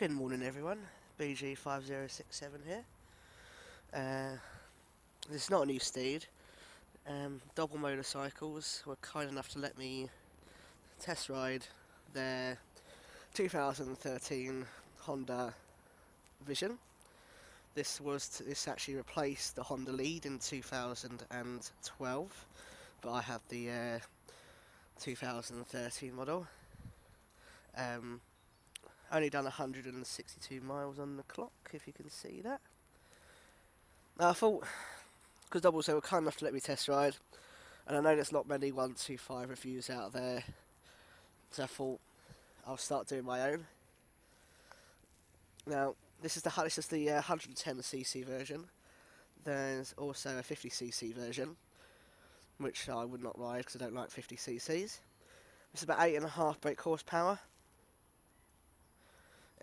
Good morning everyone, BG5067 here. This is not a new steed. Doble Motorcycles were kind enough to let me test ride their 2013 Honda Vision. This actually replaced the Honda Lead in 2012, but I have the 2013 model. Only done 162 miles on the clock, if you can see that. Now I thought, because Doubles they were kind enough to let me test ride, and I know there's not many 125 reviews out there, so I thought I'll start doing my own. Now this is the 110cc version. There's also a 50cc version, which I would not ride because I don't like 50cc's. It's about 8.5 brake horsepower.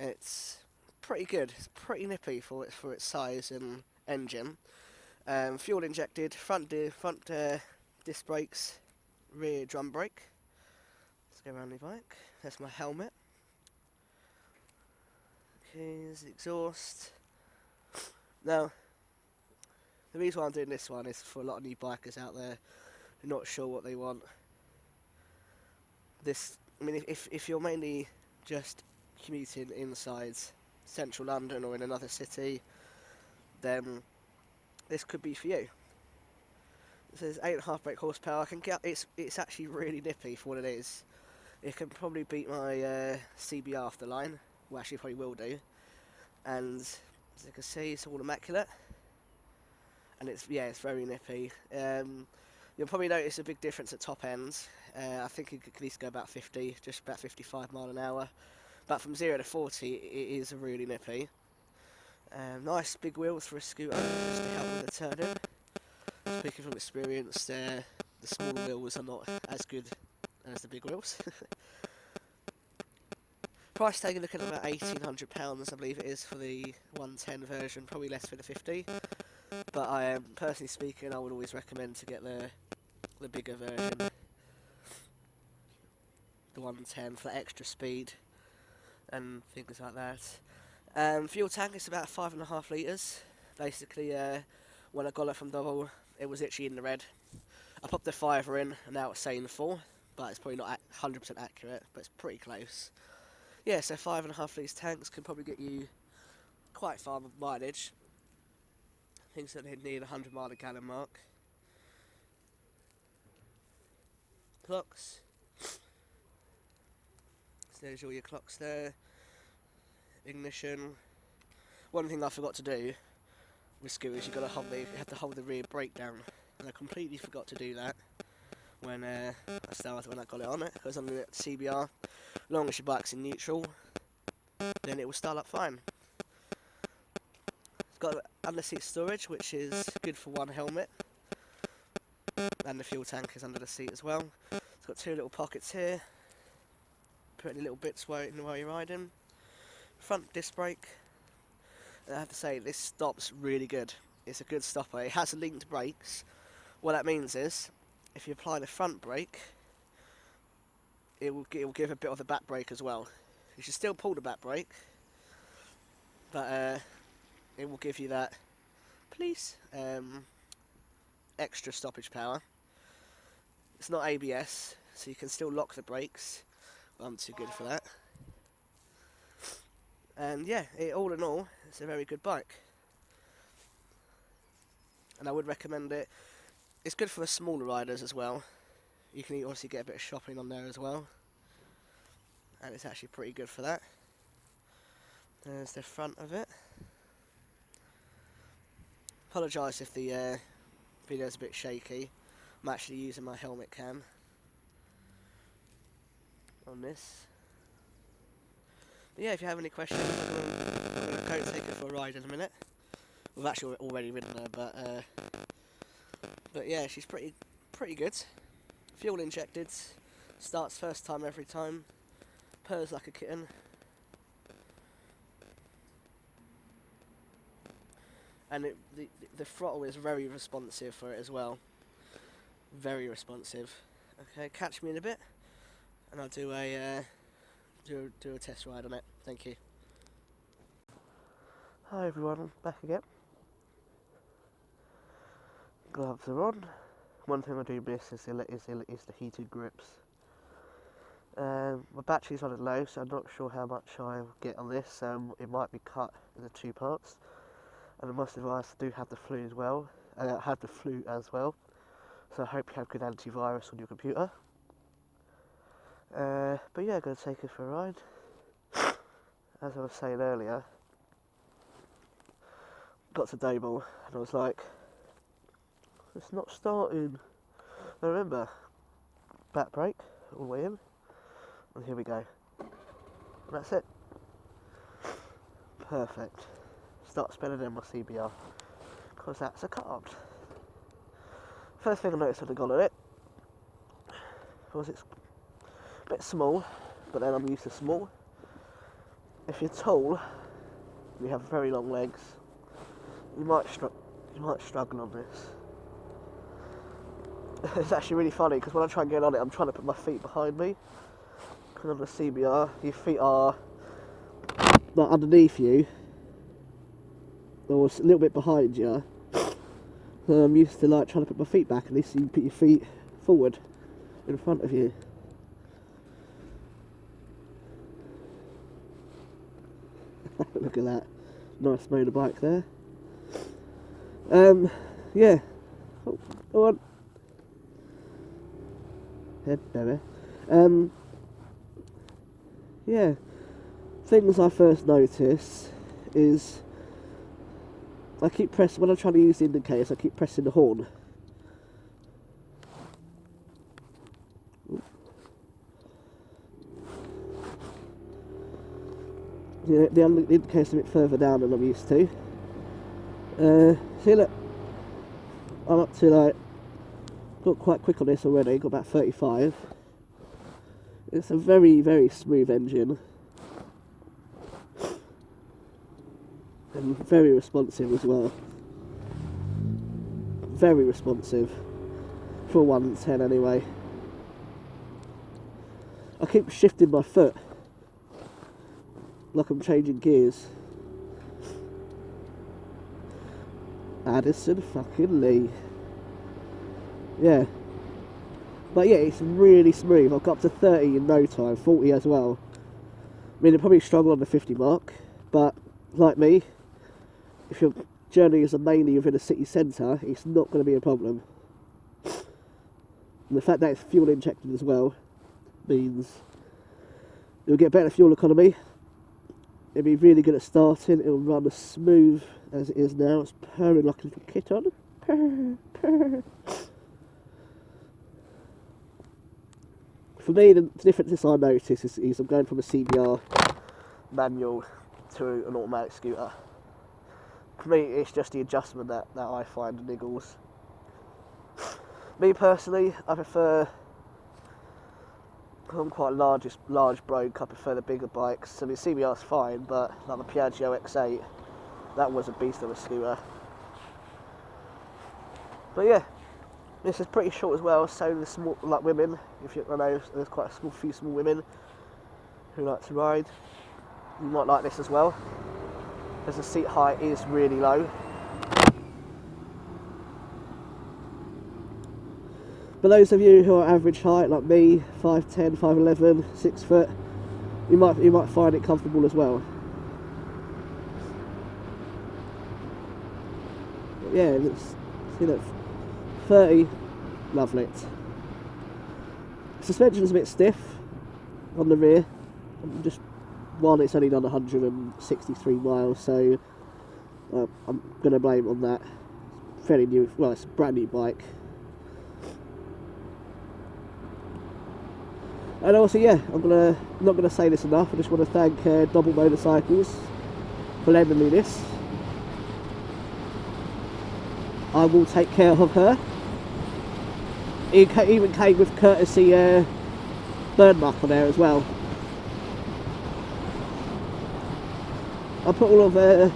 It's pretty good. It's pretty nippy for its size and engine. Fuel injected, front disc brakes, rear drum brake. Let's go around the bike. That's my helmet. Here's the exhaust. Now, the reason why I'm doing this one is for a lot of new bikers out there who are not sure what they want. If you're mainly just commuting inside central London or in another city, then this could be for you. It says 8.5 brake horsepower. It's actually really nippy for what it is. It can probably beat my CBR off the line. Well, actually probably will do. And as you can see, it's all immaculate. And it's very nippy. You'll probably notice a big difference at top ends. I think it could at least go about 50, just about 55 mile an hour. But from 0 to 40, it is really nippy. Nice big wheels for a scooter, just to help with the turning. Speaking from experience, the small wheels are not as good as the big wheels. Price tag, you're looking at about £1,800, I believe it is, for the 110 version, probably less for the 50. But personally speaking, I would always recommend to get the bigger version, the 110, for extra speed and things like that. Fuel tank is about 5.5 litres. Basically, when I got it from Double, it was literally in the red. I popped the 5 in, and now it's saying 4, but it's probably not 100% accurate, but it's pretty close. Yeah, so 5.5 litres tanks can probably get you quite far with mileage. Things that hit near the 100 mile a gallon mark. Clocks. So there's all your clocks there. Ignition. One thing I forgot to do with scooters, you have to hold the rear brake down, and I completely forgot to do that when I got it on it, because on the CBR, as long as your bike's in neutral, then it will start up fine. It's got under seat storage, which is good for one helmet, and the fuel tank is under the seat as well. It's got 2 little pockets here, put any little bits while you're riding. Front disc brake, and I have to say this stops really good. It's a good stopper. It has linked brakes. What that means is, if you apply the front brake, it will give a bit of the back brake as well. You should still pull the back brake, but it will give you that extra stoppage power. It's not ABS, so you can still lock the brakes, but I'm too good for that. And yeah, all in all, it's a very good bike. And I would recommend it. It's good for the smaller riders as well. You can obviously get a bit of shopping on there as well. And it's actually pretty good for that. There's the front of it. Apologise if the video's a bit shaky. I'm actually using my helmet cam on this. But yeah, if you have any questions, I'm going to go take it for a ride in a minute. We've actually already ridden her, but yeah, she's pretty good. Fuel injected, starts first time every time, purrs like a kitten. And the throttle is very responsive for it as well. Very responsive. Okay, catch me in a bit, and I'll do a test ride on it. Thank you. Hi everyone, back again. Gloves are on. One thing I do miss is the heated grips. My battery's running low, so I'm not sure how much I'll get on this. It might be cut into 2 parts. And I must advise I do have the flu as well. So I hope you have good antivirus on your computer. But yeah, I'm going to take it for a ride. As I was saying earlier, got to Doble and I was like, it's not starting. I remember, back brake all the way in, and here we go. And that's it. Perfect. Start spinning in my CBR, because that's a carb. First thing I noticed when I got on it was it's a bit small, but then I'm used to small. If you're tall, you have very long legs, you might struggle on this. It's actually really funny because when I try and get on it, I'm trying to put my feet behind me. Because on the CBR, your feet are like underneath you, or a little bit behind you. So I'm used to like trying to put my feet back, at least you put your feet forward in front of you. Look at that, nice motorbike there. Yeah. Oh, go on. Head baby. Yeah. Things I first notice is I keep pressing, when I'm trying to use the indicators, I keep pressing the horn. Yeah, the indicator's a bit further down than I'm used to. See, look, I'm up to like, got quite quick on this already, got about 35. It's a very, very smooth engine. And very responsive as well. Very responsive. For 110 anyway. I keep shifting my foot like I'm changing gears. Addison fucking Lee. Yeah. But yeah, it's really smooth. I've got up to 30 in no time, 40 as well. I mean, it'll probably struggle on the 50 mark, but like me, if your journey is mainly within a city centre, it's not going to be a problem. And the fact that it's fuel injected as well means you'll get better fuel economy. It'll be really good at starting. It'll run as smooth as it is now. It's purring like a little kitten. Purr, purr. For me, the difference I notice is I'm going from a CBR manual to an automatic scooter. For me, it's just the adjustment that I find niggles. Me personally, I prefer, I'm quite a large bloke, I prefer the bigger bikes. So the CBR's fine, but like the Piaggio X8, that was a beast of a scooter. But yeah, this is pretty short as well, so the small, like women, I know there's quite a few small women who like to ride. You might like this as well, because the seat height is really low. But those of you who are average height, like me, 5'10", 5'11", 6 foot, you might find it comfortable as well. But yeah, let's see that 30, lovely. Suspension's a bit stiff on the rear. Just one, it's only done 163 miles, so I'm going to blame it on that. It's fairly new, well, it's a brand new bike. And also, yeah, I'm not gonna say this enough. I just want to thank Doble Motorcycles for lending me this. I will take care of her. It even came with courtesy burn mark on there as well. I'll put all of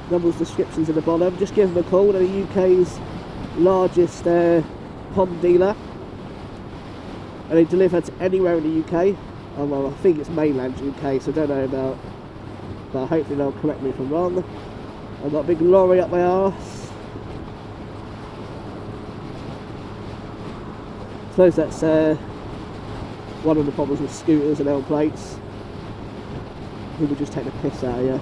Doble's descriptions in the bottom. Just give them a call. They're the UK's largest Honda dealer. And they deliver to anywhere in the UK. Oh, well, I think it's mainland UK, so I don't know about but hopefully they'll correct me if I'm wrong. I've got a big lorry up my arse. I suppose that's one of the problems with scooters and L plates. People just take the piss out of you.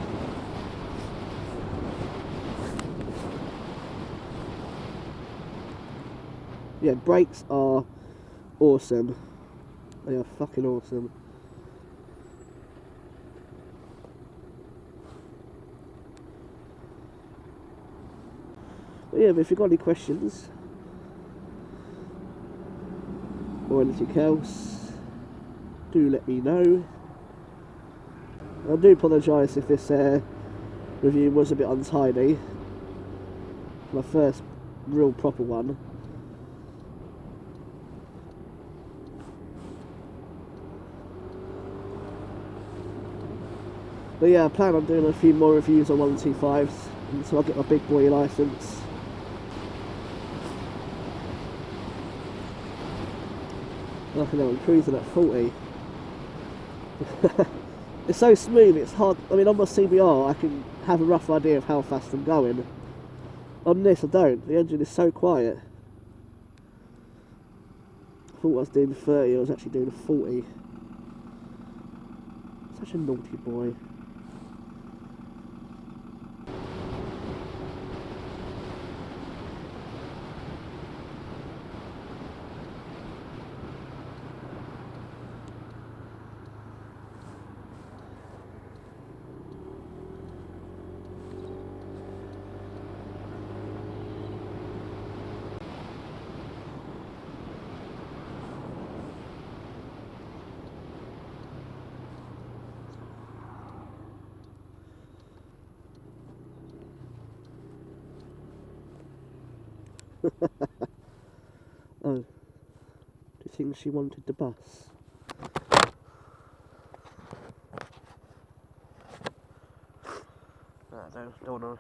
Yeah, brakes are awesome. They are fucking awesome. But yeah, but if you've got any questions or anything else, do let me know. I do apologise if this review was a bit untidy. My first real proper one. But yeah, I plan on doing a few more reviews on 125s until I get my big boy licence. Like I know, I'm cruising at 40. It's so smooth, it's hard. I mean, on my CBR I can have a rough idea of how fast I'm going. On this I don't. The engine is so quiet. I thought I was doing 30, I was actually doing 40. Such a naughty boy. Oh, do you think she wanted the bus? No, don't know.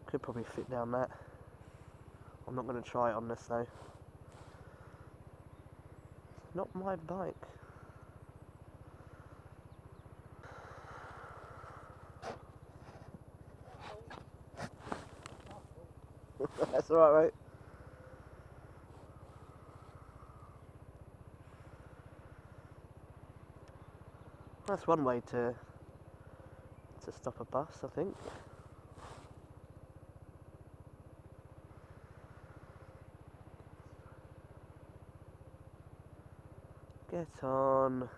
Could probably fit down that. I'm not going to try it on this though. Not my bike. That's alright, mate. That's one way to stop a bus, I think. Get on.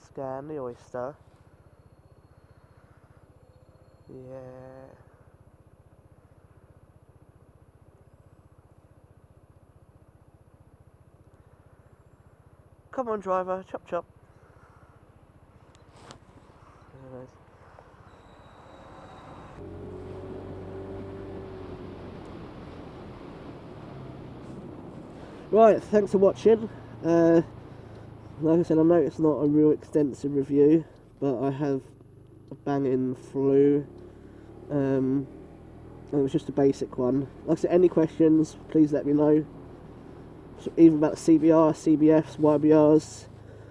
Scan the oyster. Yeah. Come on, driver, chop chop. Anyways. Right, thanks for watching. Like I said, I know it's not a real extensive review, but I have a banging flu. It was just a basic one. Like I said, any questions, please let me know. So even about the CBR, CBFs, YBRs,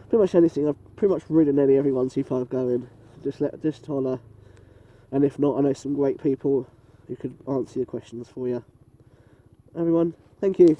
pretty much anything. I've pretty much ridden every 125 going. Just holler. And if not, I know some great people who could answer your questions for you. Everyone, thank you.